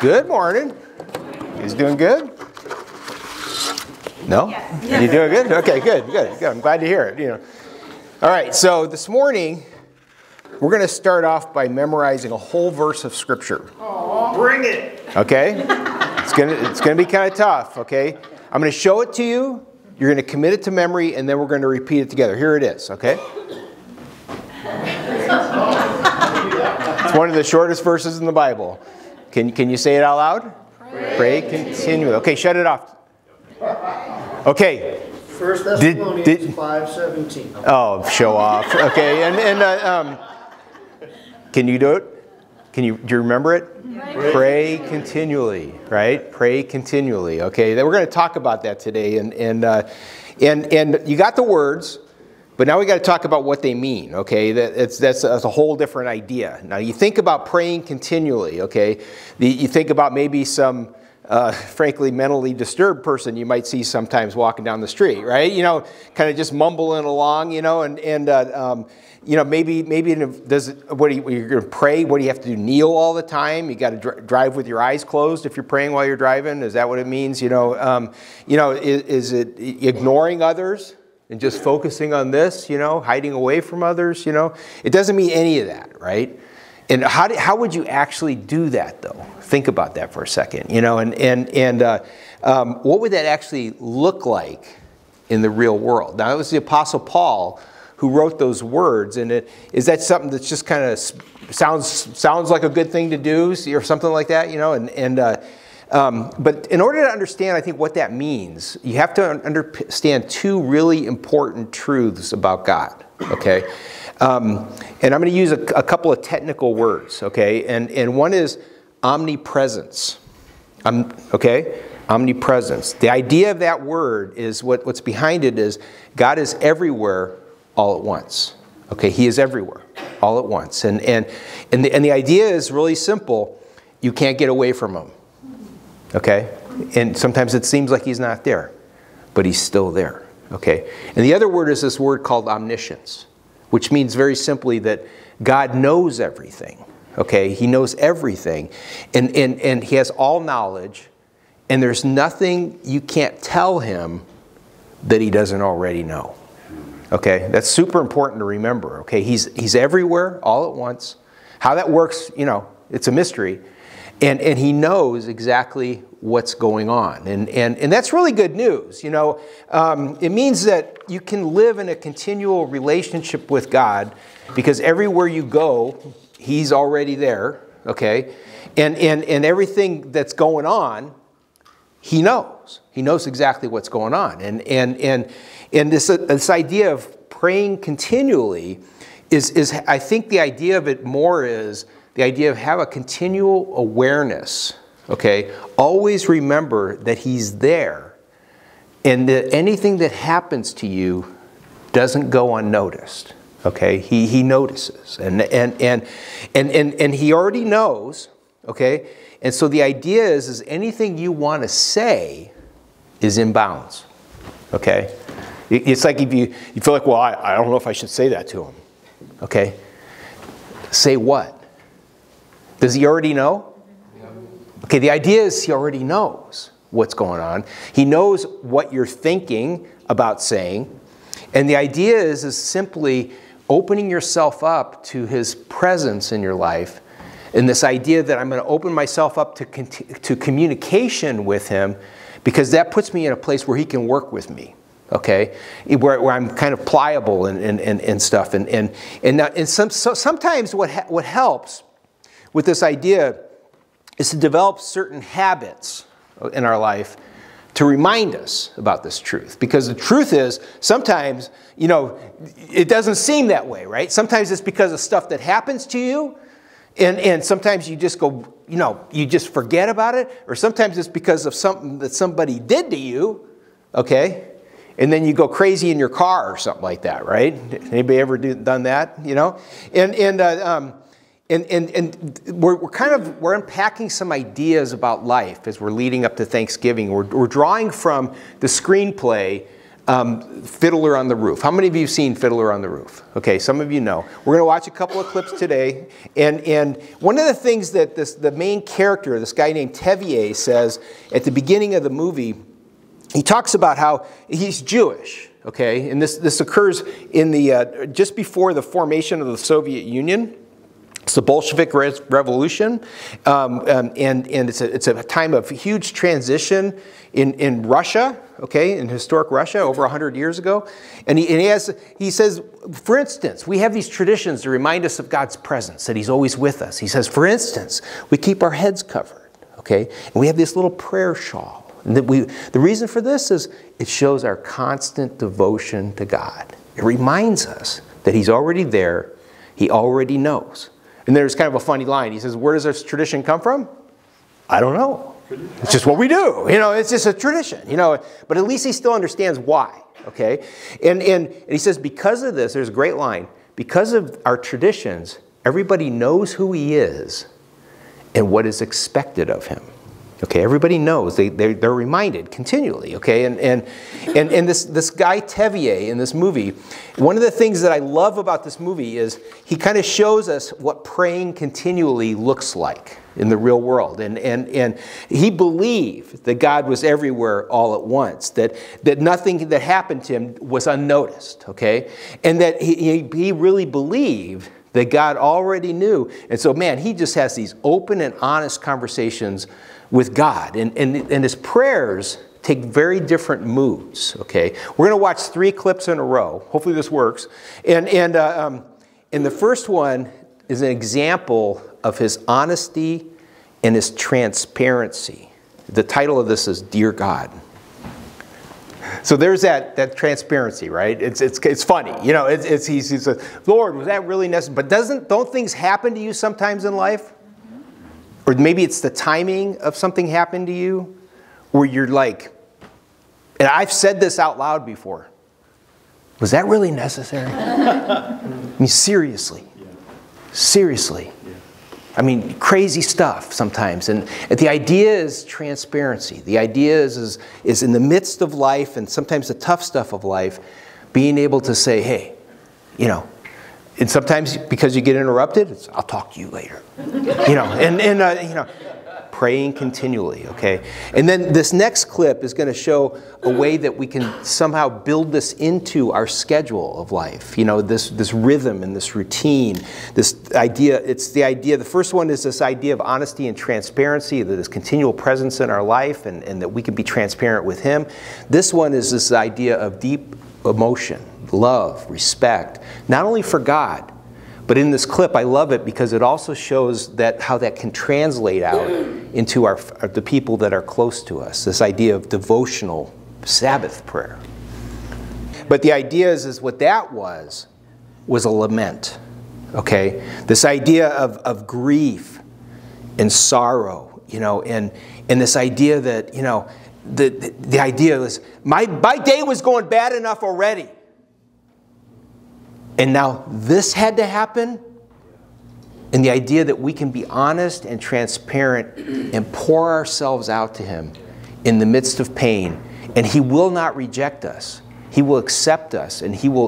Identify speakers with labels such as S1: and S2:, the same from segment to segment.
S1: Good morning. He's doing good? No? You doing good? Okay, good. I'm glad to hear it. All right, so this morning, we're going to start off by memorizing a whole verse of Scripture.
S2: Aww. Bring it.
S1: Okay? It's going to be kind of tough, okay? I'm going to show it to you. You're going to commit it to memory, and then we're going to repeat it together. Here it is, okay? It's one of the shortest verses in the Bible. Can you say it out loud? Pray continually. Okay, shut it off. Okay.
S2: 1 Thessalonians 5:17.
S1: Oh, show off. Okay, can you do it? Do you remember it? Pray continually, right? Pray continually. Okay, then we're going to talk about that today, and you got the words. But now we got to talk about what they mean, okay? That's a whole different idea. Now you think about praying continually, okay? You think about maybe some, frankly, mentally disturbed person you might see sometimes walking down the street, right? Kind of just mumbling along, maybe you're going to pray? What do you have to do? Kneel all the time? You got to drive with your eyes closed if you're praying while you're driving? Is that what it means? Is it ignoring others? And just focusing on this, hiding away from others, It doesn't mean any of that, right? And how would you actually do that, though? Think about that for a second, what would that actually look like in the real world? Now, it was the Apostle Paul who wrote those words, and is that something that's just kind of sounds like a good thing to do, or something like that, But in order to understand, I think, what that means, you have to understand two really important truths about God, okay? And I'm going to use a couple of technical words, okay? And one is omnipresence, okay? Omnipresence. The idea of that word is, what's behind it is, God is everywhere all at once, okay? He is everywhere all at once. And the idea is really simple. You can't get away from Him. Okay? And sometimes it seems like He's not there, but He's still there. Okay? And the other word is this word called omniscience, which means very simply that God knows everything. Okay? He knows everything. And He has all knowledge, and there's nothing you can't tell Him that He doesn't already know. Okay? That's super important to remember. Okay? He's everywhere all at once. How that works, it's a mystery. And He knows exactly what's going on. And that's really good news. It means that you can live in a continual relationship with God, because everywhere you go, He's already there, okay? And everything that's going on, He knows. He knows exactly what's going on. And this idea of praying continually is I think the idea of it more is the idea of have a continual awareness, okay? Always remember that He's there, and that anything that happens to you doesn't go unnoticed, okay? He notices, and He already knows, okay? And so the idea is anything you want to say is in bounds, okay? It's like if you feel like, well, I don't know if I should say that to Him, okay? Say what? Does He already know? Okay, the idea is He already knows what's going on. He knows what you're thinking about saying. And the idea is simply opening yourself up to His presence in your life. And this idea that I'm going to open myself up to communication with Him, because that puts me in a place where He can work with me. Okay, where I'm kind of pliable and stuff. And sometimes what helps with this idea is to develop certain habits in our life to remind us about this truth. Because the truth is, sometimes, it doesn't seem that way, right? Sometimes it's because of stuff that happens to you, and sometimes you just go, you just forget about it, or sometimes it's because of something that somebody did to you, okay? And then you go crazy in your car or something like that, right? Anybody ever done that, And we're unpacking some ideas about life as we're leading up to Thanksgiving. We're drawing from the screenplay Fiddler on the Roof. How many of you have seen Fiddler on the Roof? Okay, some of you know. We're going to watch a couple of clips today. And one of the things that the main character, this guy named Tevye, says at the beginning of the movie, he talks about how he's Jewish. Okay, and this occurs in the just before the formation of the Soviet Union. It's the Bolshevik Revolution, and it's a time of huge transition in Russia, okay, in historic Russia over 100 years ago. And he says, for instance, we have these traditions to remind us of God's presence, that He's always with us. He says, for instance, we keep our heads covered, okay, and we have this little prayer shawl. And the reason for this is it shows our constant devotion to God. It reminds us that He's already there, He already knows. And there's kind of a funny line. He says, where does this tradition come from? I don't know. It's just what we do. You know, it's just a tradition. You know, but at least he still understands why. Okay? And he says, because of this, there's a great line. Because of our traditions, everybody knows who He is and what is expected of Him. Okay, everybody knows. They're reminded continually. Okay, and this guy Tevye in this movie, one of the things that I love about this movie is he kind of shows us what praying continually looks like in the real world. And he believed that God was everywhere all at once, that nothing that happened to him was unnoticed. Okay, and that he really believed that God already knew. And so, man, he just has these open and honest conversations with God. And his prayers take very different moods, okay? We're going to watch 3 clips in a row. Hopefully this works. And the first one is an example of his honesty and his transparency. The title of this is Dear God. So there's that transparency, right? It's funny, you know. He says, Lord, was that really necessary? But don't things happen to you sometimes in life? Or maybe it's the timing of something happened to you, where you're like, and I've said this out loud before. Was that really necessary? I mean, seriously, seriously. I mean, crazy stuff sometimes. And the idea is transparency. The idea is in the midst of life and sometimes the tough stuff of life, being able to say, hey, you know, and sometimes because you get interrupted, it's, I'll talk to you later. You know, you know, praying continually, okay? And then this next clip is going to show a way that we can somehow build this into our schedule of life. You know, this rhythm and this routine, this idea, the first one is this idea of honesty and transparency, that is continual presence in our life and that we can be transparent with Him. This one is this idea of deep emotion, love, respect, not only for God, but in this clip, I love it because it also shows that how that can translate out into the people that are close to us. This idea of devotional Sabbath prayer. But the idea is what that was a lament. Okay, this idea of grief and sorrow. You know, and this idea that, you know, the idea is my day was going bad enough already. And now this had to happen. And the idea that we can be honest and transparent and pour ourselves out to Him in the midst of pain. And He will not reject us. He will accept us. And He will,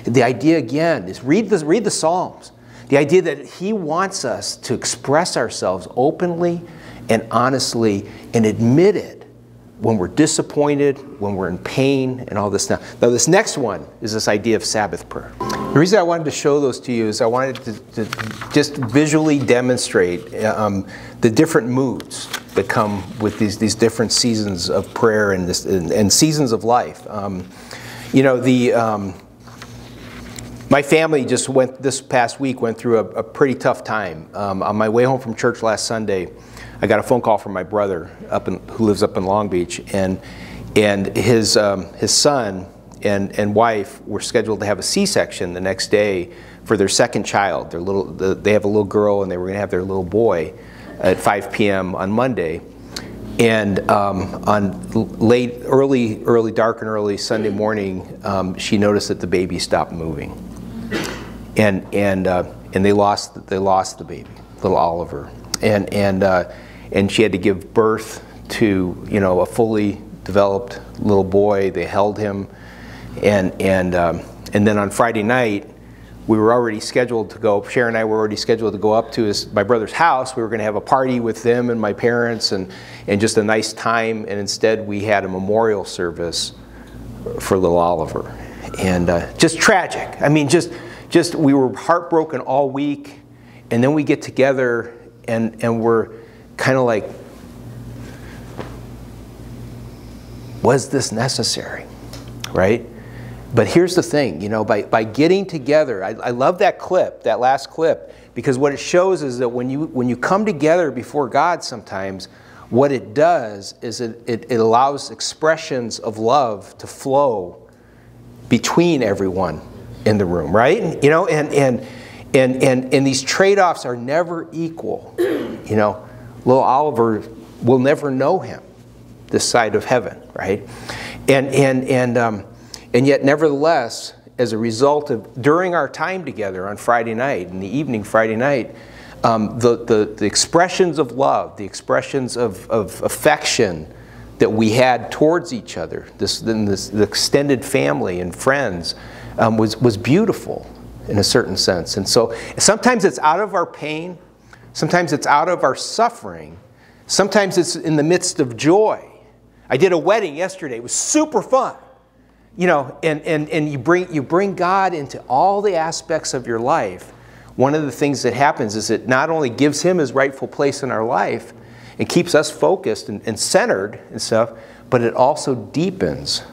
S1: the idea again is read the Psalms. The idea that He wants us to express ourselves openly and honestly and admit it when we're disappointed, when we're in pain, and all this stuff. Now, this next one is this idea of Sabbath prayer. The reason I wanted to show those to you is I wanted to just visually demonstrate the different moods that come with these different seasons of prayer and seasons of life. You know, my family just this past week went through a pretty tough time. On my way home from church last Sunday, I got a phone call from my brother who lives up in Long Beach, and his son and wife were scheduled to have a C-section the next day for their second child. They have a little girl, and they were going to have their little boy at 5 p.m. on Monday. And on early, dark and early Sunday morning, she noticed that the baby stopped moving, and they lost the baby, little Oliver, and she had to give birth to, you know, a fully developed little boy. They held him And then on Friday night, we were already scheduled to go, Sharon and I were already scheduled to go up to my brother's house. We were going to have a party with them and my parents and just a nice time. And instead we had a memorial service for little Oliver. And just tragic. I mean, just we were heartbroken all week. And then we get together and we're kind of like, was this necessary, right? But here's the thing, you know, by getting together, I love that clip, that last clip, because what it shows is that when you come together before God sometimes, what it does is it allows expressions of love to flow between everyone in the room, right? You know, and these trade-offs are never equal. You know, little Oliver will never know him this side of heaven, right? And yet, nevertheless, as a result of, during our time together on Friday night, in the evening Friday night, the expressions of love, the expressions of affection that we had towards each other, the extended family and friends, was beautiful in a certain sense. And so sometimes it's out of our pain, sometimes it's out of our suffering, sometimes it's in the midst of joy. I did a wedding yesterday. It was super fun. You know, and you bring God into all the aspects of your life. One of the things that happens is it not only gives Him His rightful place in our life and keeps us focused and centered and stuff, but it also deepens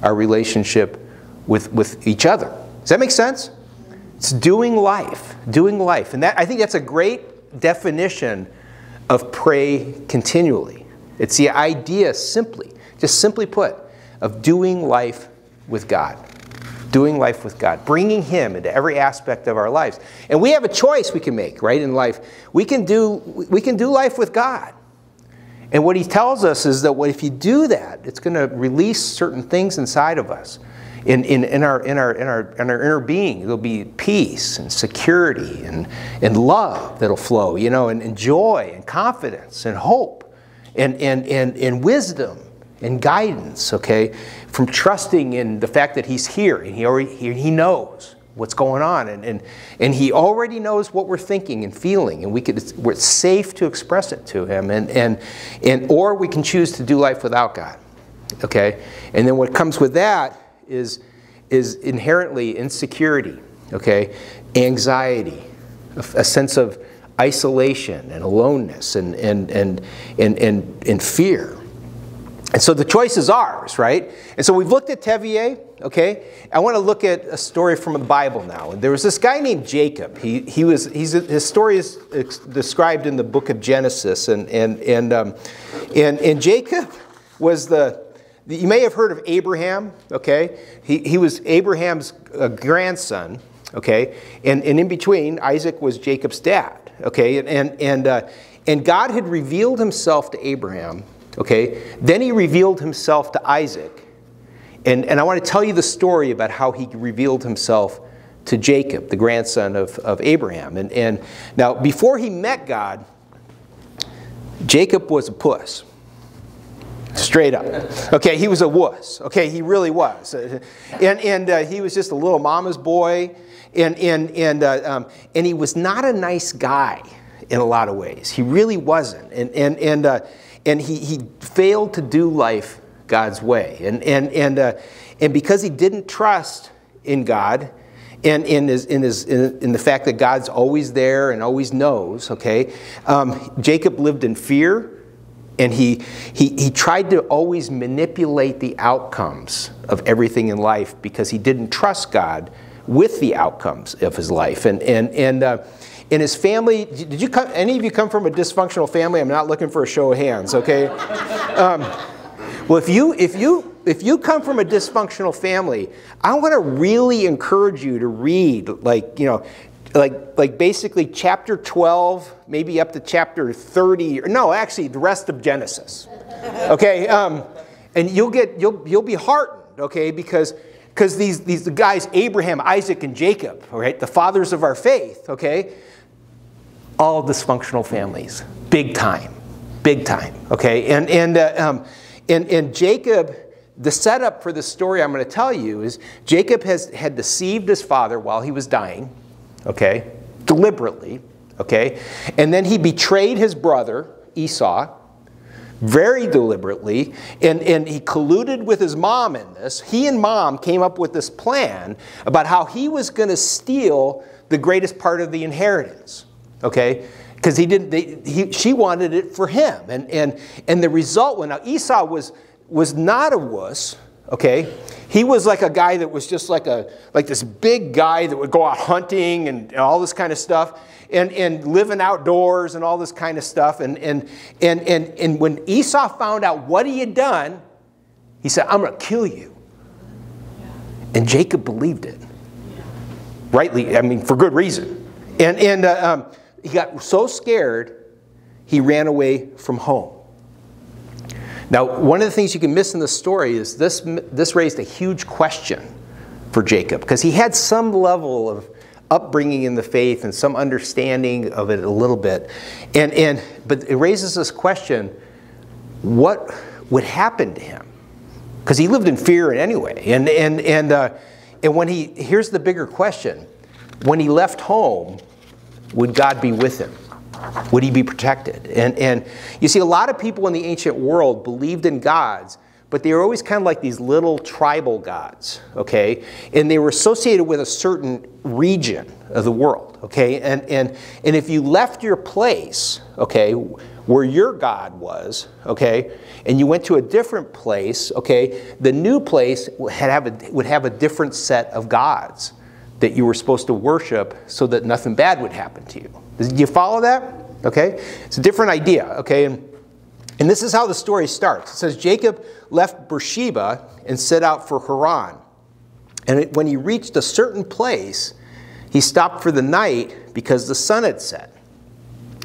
S1: our relationship with each other. Does that make sense? It's doing life. And I think that's a great definition of pray continually. It's the idea just simply put, of doing life with God. Doing life with God. Bringing Him into every aspect of our lives. And we have a choice we can make, right, in life. We can do life with God. And what He tells us is that if you do that, it's going to release certain things inside of us. In our inner being. There'll be peace and security and love that'll flow, you know, and joy and confidence and hope and wisdom and guidance, okay, from trusting in the fact that He's here and He knows what's going on and He already knows what we're thinking and feeling, and we're safe to express it to Him, or we can choose to do life without God, okay. And then what comes with that is inherently insecurity, okay, anxiety, a sense of isolation and aloneness and fear. And so the choice is ours, right? And so we've looked at Tevye, okay? I want to look at a story from the Bible now. And there was this guy named Jacob. His story is described in the book of Genesis. And Jacob was you may have heard of Abraham, okay? He was Abraham's grandson, okay? And in between, Isaac was Jacob's dad, okay? And God had revealed Himself to Abraham. Okay, then He revealed Himself to Isaac. And I want to tell you the story about how He revealed Himself to Jacob, the grandson of Abraham. And now, before he met God, Jacob was a puss. Straight up. Okay, he was a wuss. Okay, he really was. And he was just a little mama's boy. And he was not a nice guy in a lot of ways. He really wasn't. And he failed to do life God's way. And because he didn't trust in God and in the fact that God's always there and always knows, okay, Jacob lived in fear, and he tried to always manipulate the outcomes of everything in life because he didn't trust God with the outcomes of his life. And in his family, any of you come from a dysfunctional family? I'm not looking for a show of hands, okay? Well, if you come from a dysfunctional family, I want to really encourage you to read, like basically chapter 12, maybe up to chapter 30. No, actually, the rest of Genesis. Okay, and you'll be heartened, okay, because these guys, Abraham, Isaac, and Jacob, all right, the fathers of our faith, okay, all dysfunctional families, big time, okay, and Jacob the setup for the story I'm going to tell you is Jacob had deceived his father while he was dying, okay, deliberately, okay, and then he betrayed his brother Esau very deliberately, and he colluded with his mom in this. He and mom came up with this plan about how he was going to steal the greatest part of the inheritance, okay? Because she wanted it for him, and the result. Well, now Esau was not a wuss, okay? He was like a guy that was just like this big guy that would go out hunting and all this kind of stuff, and living outdoors and all this kind of stuff. And when Esau found out what he had done, he said, "I'm going to kill you." And Jacob believed it, rightly. I mean, for good reason. And he got so scared, he ran away from home. Now, one of the things you can miss in the story is this raised a huge question for Jacob, because he had some level of upbringing in the faith and some understanding of it a little bit. But it raises this question, what would happen to him? Because he lived in fear anyway. And when here's the bigger question, when he left home, would God be with him? Would he be protected? And you see, a lot of people in the ancient world believed in gods, but they were always kind of like these little tribal gods, okay? And they were associated with a certain region of the world, okay? And if you left your place, okay, where your God was, okay, and you went to a different place, okay, the new place would have a different set of gods that you were supposed to worship so that nothing bad would happen to you. Do you follow that? Okay? It's a different idea, okay? And this is how the story starts. It says, Jacob left Beersheba and set out for Haran. And when he reached a certain place, he stopped for the night because the sun had set.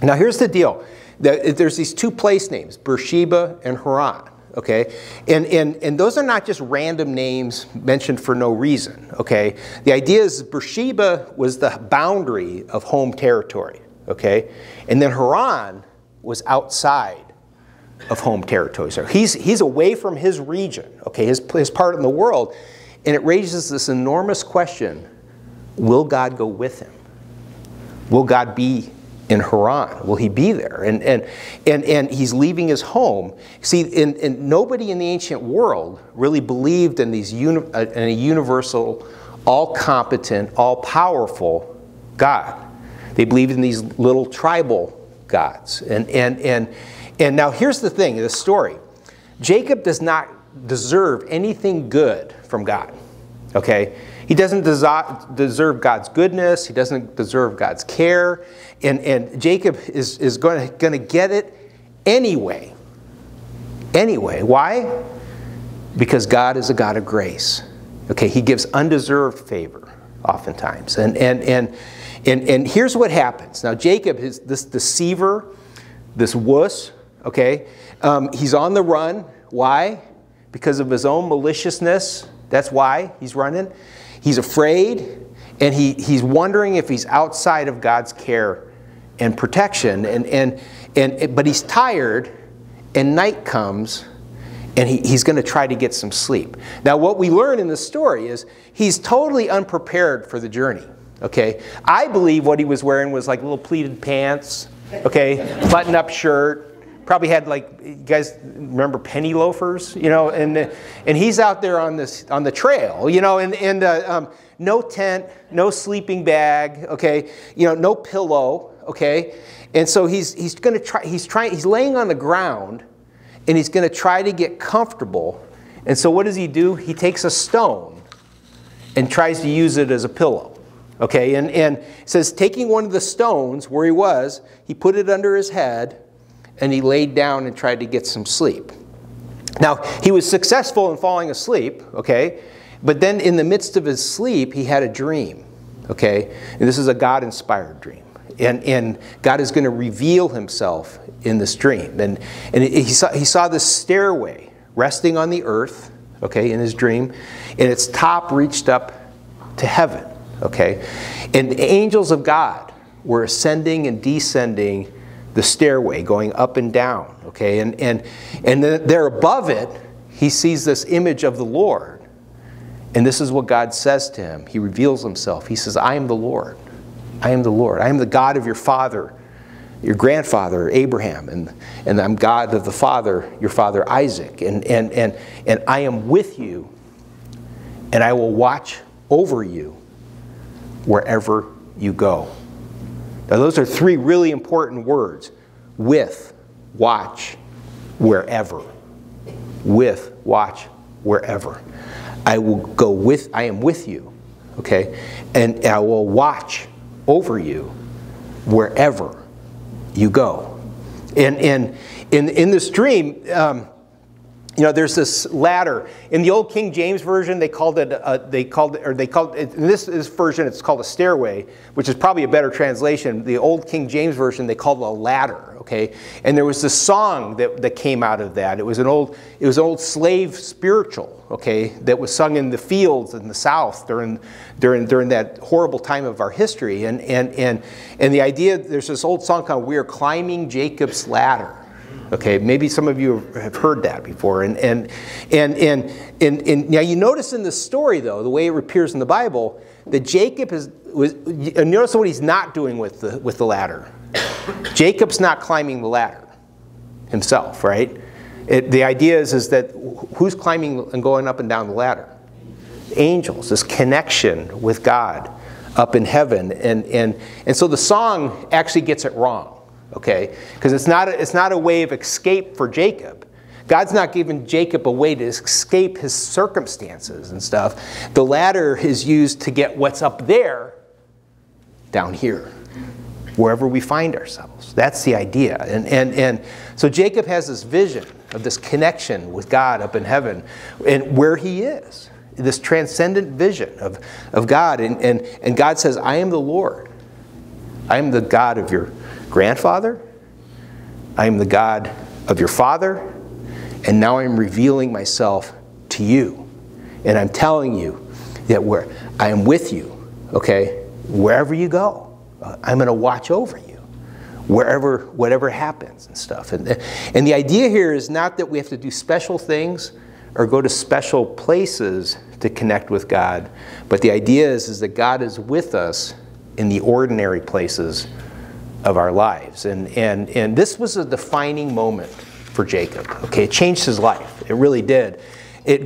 S1: Now here's the deal. There's these two place names, Beersheba and Haran. Okay, and those are not just random names mentioned for no reason. Okay, the idea is Beersheba was the boundary of home territory. Okay, and then Haran was outside of home territory. So he's away from his region. Okay, his part in the world, and it raises this enormous question: will God go with him? Will God be in Haran? Will he be there? And he's leaving his home. See, and nobody in the ancient world really believed in in a universal, all-competent, all-powerful God. They believed in these little tribal gods. And now here's the thing, the story. Jacob does not deserve anything good from God. Okay? He doesn't deserve God's goodness. He doesn't deserve God's care. And Jacob is going to get it anyway. Anyway. Why? Because God is a God of grace. Okay, he gives undeserved favor oftentimes. And here's what happens. Now Jacob is this deceiver, this wuss, okay? He's on the run. Why? Because of his own maliciousness. That's why he's running. He's afraid, and he's wondering if he's outside of God's care and protection. But he's tired, and night comes, and he's going to try to get some sleep. Now, what we learn in the story is he's totally unprepared for the journey. Okay, I believe what he was wearing was like little pleated pants. Okay, button-up shirt. Probably had, like, you guys remember penny loafers, you know, and he's out there on the trail, you know, and no tent, no sleeping bag, okay, you know, no pillow, okay, and so he's laying on the ground, and he's going to try to get comfortable, and so what does he do? He takes a stone and tries to use it as a pillow, okay, and it says taking one of the stones where he was, he put it under his head, and he laid down and tried to get some sleep. Now, he was successful in falling asleep, okay? But then in the midst of his sleep, he had a dream, okay? And this is a God-inspired dream. And God is going to reveal himself in this dream. And he saw this stairway resting on the earth, okay, in his dream. And its top reached up to heaven, okay? And the angels of God were ascending and descending the stairway, going up and down, okay, and then there above it, he sees this image of the Lord. And this is what God says to him. He reveals himself. He says, I am the Lord. I am the Lord. I am the God of your father, your grandfather, Abraham. And I'm God of the father, your father, Isaac. And I am with you. And I will watch over you wherever you go. Now those are three really important words. With, watch, wherever. With, watch, wherever. I will go with, I am with you, okay? And I will watch over you wherever you go. And in this dream, there's this ladder. In the old King James Version, in this version, it's called a stairway, which is probably a better translation. The old King James Version, they called it a ladder, okay? And there was this song that came out of that. It was an old slave spiritual, okay, that was sung in the fields in the South during that horrible time of our history. And the idea, there's this old song called "We Are Climbing Jacob's Ladder." Okay, maybe some of you have heard that before, and now you notice in this story though, the way it appears in the Bible, that Jacob notice what he's not doing with the ladder. Jacob's not climbing the ladder himself, right? The idea is that who's climbing and going up and down the ladder? Angels. This connection with God up in heaven, and so the song actually gets it wrong. Okay, because it's not a way of escape for Jacob. God's not giving Jacob a way to escape his circumstances and stuff. The ladder is used to get what's up there down here, wherever we find ourselves. That's the idea. And so Jacob has this vision of this connection with God up in heaven and where he is. This transcendent vision of God. And God says, I am the Lord. I am the God of your grandfather. I am the God of your father. And now I'm revealing myself to you. And I'm telling you that I am with you, okay? Wherever you go, I'm going to watch over you. Whatever happens and stuff. And the idea here is not that we have to do special things or go to special places to connect with God. But the idea is that God is with us in the ordinary places of our lives. And this was a defining moment for Jacob. Okay, it changed his life. It really did.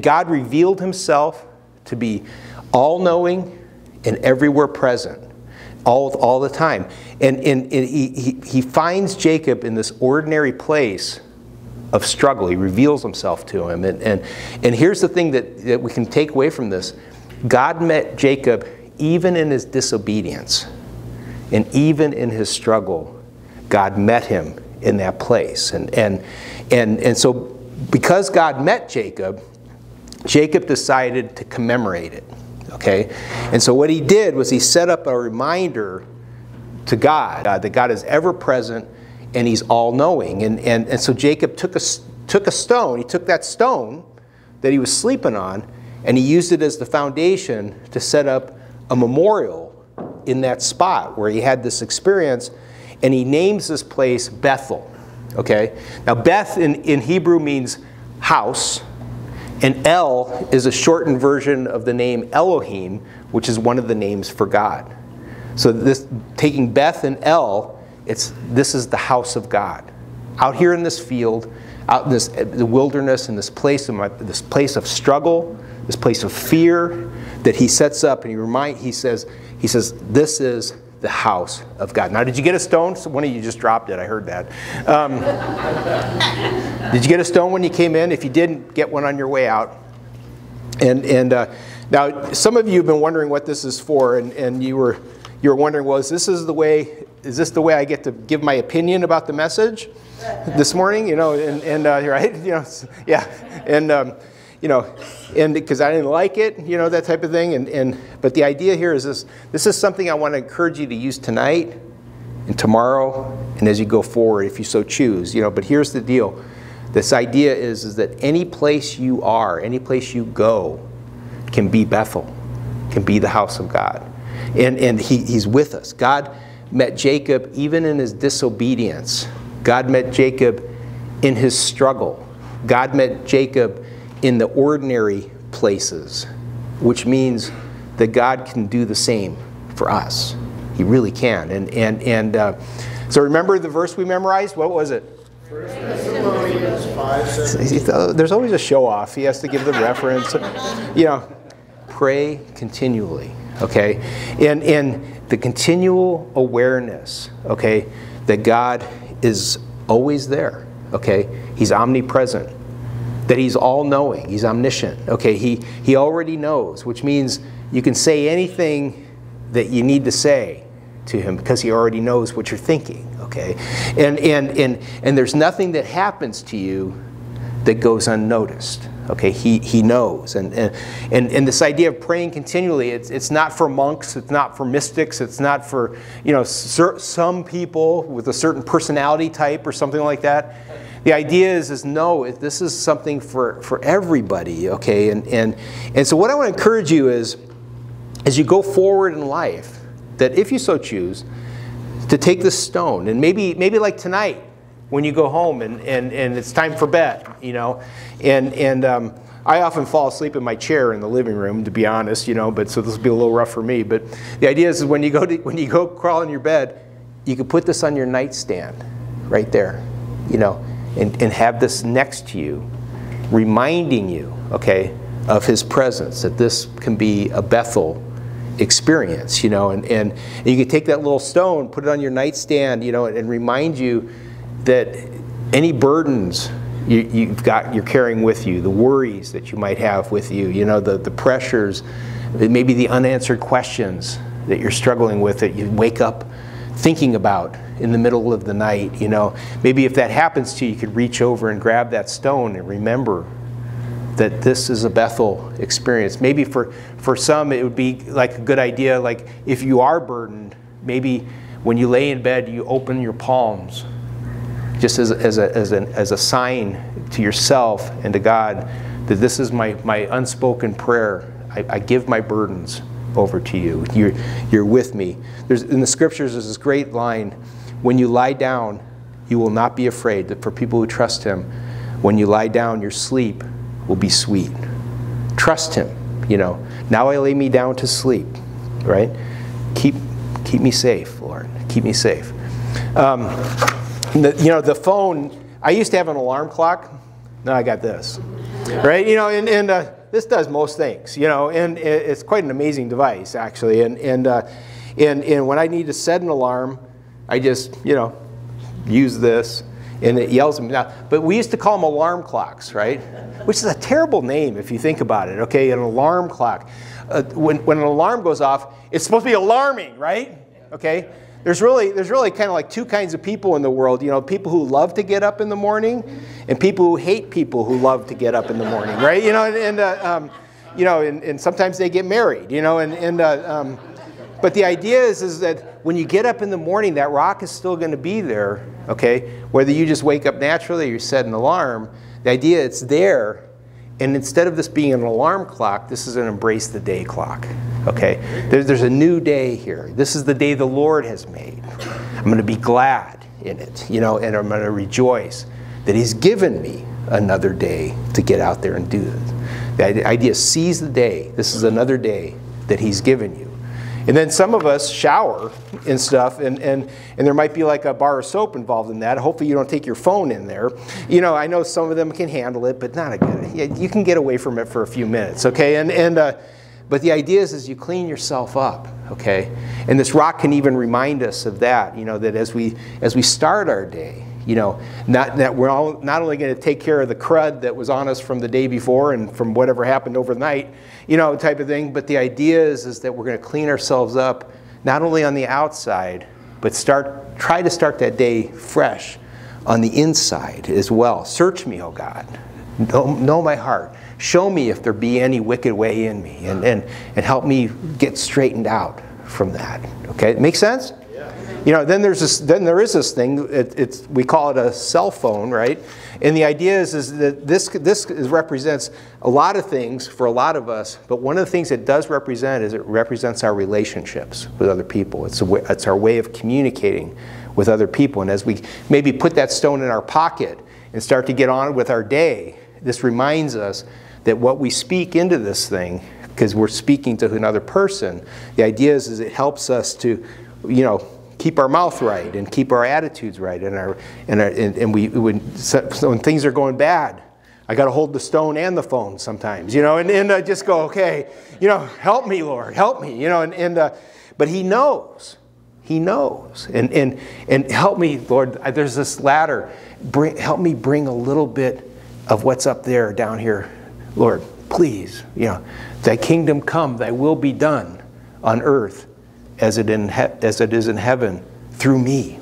S1: God revealed himself to be all-knowing and everywhere present, all the time. And he finds Jacob in this ordinary place of struggle. He reveals himself to him. And here's the thing that we can take away from this. God met Jacob even in his disobedience. And even in his struggle, God met him in that place. And so because God met Jacob, Jacob decided to commemorate it. Okay? And so what he did was he set up a reminder to God that God is ever present and he's all-knowing. And so Jacob took a stone. He took that stone that he was sleeping on and he used it as the foundation to set up a memorial in that spot where he had this experience, and he names this place Bethel. Okay? Now Beth in Hebrew means house, and El is a shortened version of the name Elohim, which is one of the names for God. So this, taking Beth and El, this is the house of God. Out here in this field, out in the wilderness, in this place of struggle, this place of fear that he sets up, and he says, this is the house of God. Now, did you get a stone? One of you just dropped it. I heard that. Did you get a stone when you came in? If you didn't, get one on your way out. And now, some of you have been wondering what this is for, and you were wondering, well, is this the way I get to give my opinion about the message this morning? You know, right? You know, yeah, and you know, and because I didn't like it, you know, that type of thing. But the idea here is this. This is something I want to encourage you to use tonight and tomorrow and as you go forward, if you so choose. You know, but here's the deal. This idea is that any place you are, any place you go, can be Bethel, can be the house of God. And he's with us. God met Jacob even in his disobedience. God met Jacob in his struggle. God met Jacob in the ordinary places, which means that God can do the same for us. He really can. So remember the verse we memorized? What was it?
S2: 1 Thessalonians 5:17.
S1: There's always a show-off. He has to give the reference. You know, pray continually, okay? And the continual awareness, okay, that God is always there, okay? He's omnipresent, that He's all-knowing, He's omniscient, okay? He already knows, which means you can say anything that you need to say to Him because He already knows what you're thinking, okay? And there's nothing that happens to you that goes unnoticed, okay? He knows. And this idea of praying continually, it's not for monks, it's not for mystics, it's not for, you know, some people with a certain personality type or something like that. The idea is no, this is something for everybody, okay? And so what I want to encourage you is, as you go forward in life, that if you so choose, to take this stone, and maybe like tonight, when you go home and it's time for bed, you know, and I often fall asleep in my chair in the living room, to be honest, you know, but so this will be a little rough for me. But the idea is when you go crawl in your bed, you can put this on your nightstand, right there, you know, and have this next to you, reminding you, okay, of His presence, that this can be a Bethel experience, you know, and you can take that little stone, put it on your nightstand, you know, and remind you that any burdens you're carrying with you, the worries that you might have with you, you know, the pressures, maybe the unanswered questions that you're struggling with, that you wake up thinking about in the middle of the night, you know, maybe if that happens to you, you could reach over and grab that stone and remember that this is a Bethel experience. Maybe for some it would be like a good idea, like if you are burdened, maybe when you lay in bed you open your palms just as a sign to yourself and to God that this is my unspoken prayer. I give my burdens over to you. You're with me. In the scriptures there's this great line, when you lie down you will not be afraid. That for people who trust Him, when you lie down your sleep will be sweet. Trust Him, you know. Now I lay me down to sleep, right? Keep me safe, Lord. Keep me safe. You know, the phone, I used to have an alarm clock. Now I got this, right? You know, and this does most things, you know, and it's quite an amazing device, actually. And when I need to set an alarm, I just, you know, use this, and it yells at me. Now, but we used to call them alarm clocks, right? Which is a terrible name if you think about it, okay? An alarm clock. When an alarm goes off, it's supposed to be alarming, right? Okay? There's really kind of like two kinds of people in the world. You know, people who love to get up in the morning, and people who hate people who love to get up in the morning, right? You know, you know, and sometimes they get married, you know, but the idea is that when you get up in the morning, that rock is still going to be there, okay? Whether you just wake up naturally or you set an alarm, the idea it's there, and instead of this being an alarm clock, this is an embrace the day clock, okay? There's a new day here. This is the day the Lord has made. I'm going to be glad in it, you know, and I'm going to rejoice that He's given me another day to get out there and do this. The idea is seize the day. This is another day that He's given you. And then some of us shower and stuff, and there might be like a bar of soap involved in that. Hopefully you don't take your phone in there. You know, I know some of them can handle it, but not a good. You can get away from it for a few minutes, okay? But the idea is you clean yourself up, okay? And this rock can even remind us of that, you know, that as we start our day, you know, that we're not only going to take care of the crud that was on us from the day before and from whatever happened overnight, you know, type of thing, but the idea is that we're going to clean ourselves up, not only on the outside, but try to start that day fresh on the inside as well. Search me, O God. Know my heart. Show me if there be any wicked way in me, and help me get straightened out from that. Okay, make sense? You know, then there is this thing. We call it a cell phone, right? And the idea is that this represents a lot of things for a lot of us. But one of the things it does represent is it represents our relationships with other people. It's our way of communicating with other people. And as we maybe put that stone in our pocket and start to get on with our day, this reminds us that what we speak into this thing, because we're speaking to another person, the idea is it helps us to, you know, keep our mouth right and keep our attitudes right, and when things are going bad, I got to hold the stone and the phone sometimes, you know, and I just go, okay, you know, help me, Lord, help me, you know, but He knows. He knows. And help me, Lord, there's this ladder. Help me bring a little bit of what's up there down here. Lord, please, you know, thy kingdom come, thy will be done on earth as it is in heaven through me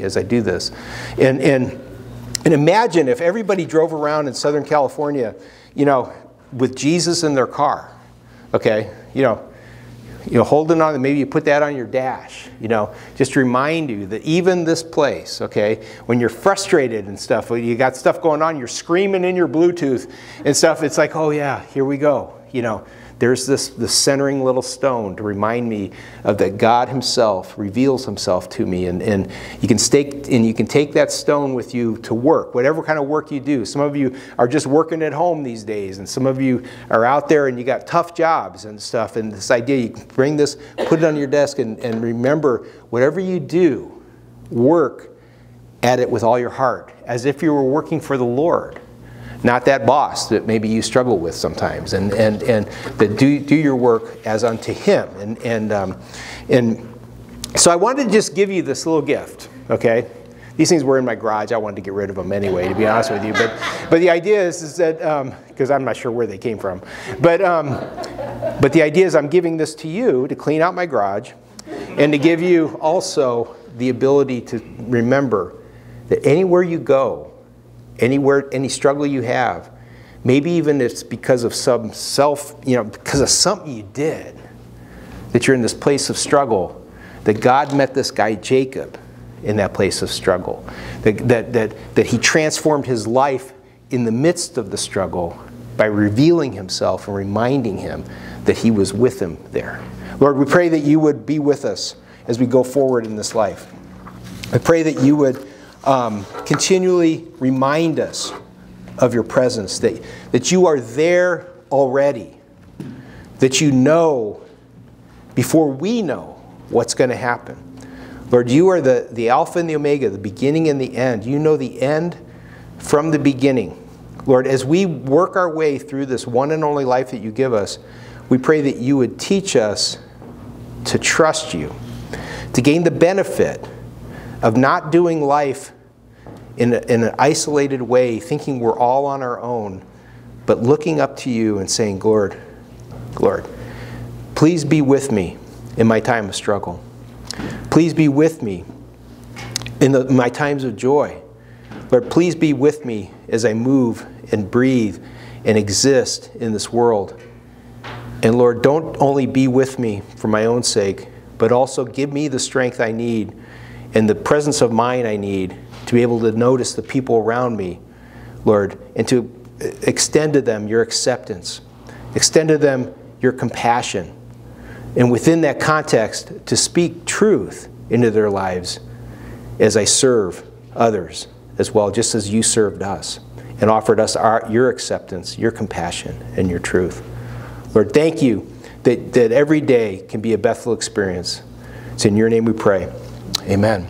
S1: as I do this. And imagine if everybody drove around in Southern California, you know, with Jesus in their car, okay, you know, holding on, maybe you put that on your dash, you know, just to remind you that even this place, okay, when you're frustrated and stuff, when you got stuff going on, you're screaming in your Bluetooth and stuff, it's like, oh yeah, here we go, you know. There's this centering little stone to remind me of that God Himself reveals Himself to me, and you can take that stone with you to work, whatever kind of work you do. Some of you are just working at home these days, and some of you are out there and you got tough jobs and stuff. And this idea, you can bring this, put it on your desk, and remember, whatever you do, work at it with all your heart, as if you were working for the Lord. Not that boss that maybe you struggle with sometimes, and that do your work as unto Him. And so I wanted to just give you this little gift, okay? These things were in my garage. I wanted to get rid of them anyway, to be honest with you. But the idea is that, because I'm not sure where they came from, but the idea is I'm giving this to you to clean out my garage, and to give you also the ability to remember that anywhere you go, any struggle you have, maybe even if it's because of because of something you did, that you're in this place of struggle, that God met this guy Jacob in that place of struggle, that He transformed his life in the midst of the struggle by revealing Himself and reminding him that He was with him there. Lord, we pray that You would be with us as we go forward in this life. I pray that You would continually remind us of Your presence, that You are there already, that You know before we know what's going to happen. Lord, You are the Alpha and the Omega, the beginning and the end. You know the end from the beginning. Lord, as we work our way through this one and only life that You give us, we pray that You would teach us to trust You, to gain the benefit of not doing life in an isolated way, thinking we're all on our own, but looking up to You and saying, Lord, please be with me in my time of struggle. Please be with me in my times of joy. Lord, please be with me as I move and breathe and exist in this world. And Lord, don't only be with me for my own sake, but also give me the strength I need and the presence of mind I need to be able to notice the people around me, Lord, and to extend to them Your acceptance, extend to them Your compassion, and within that context, to speak truth into their lives as I serve others as well, just as You served us and offered us Your acceptance, Your compassion, and Your truth. Lord, thank You that every day can be a Bethel experience. It's in Your name we pray. Amen.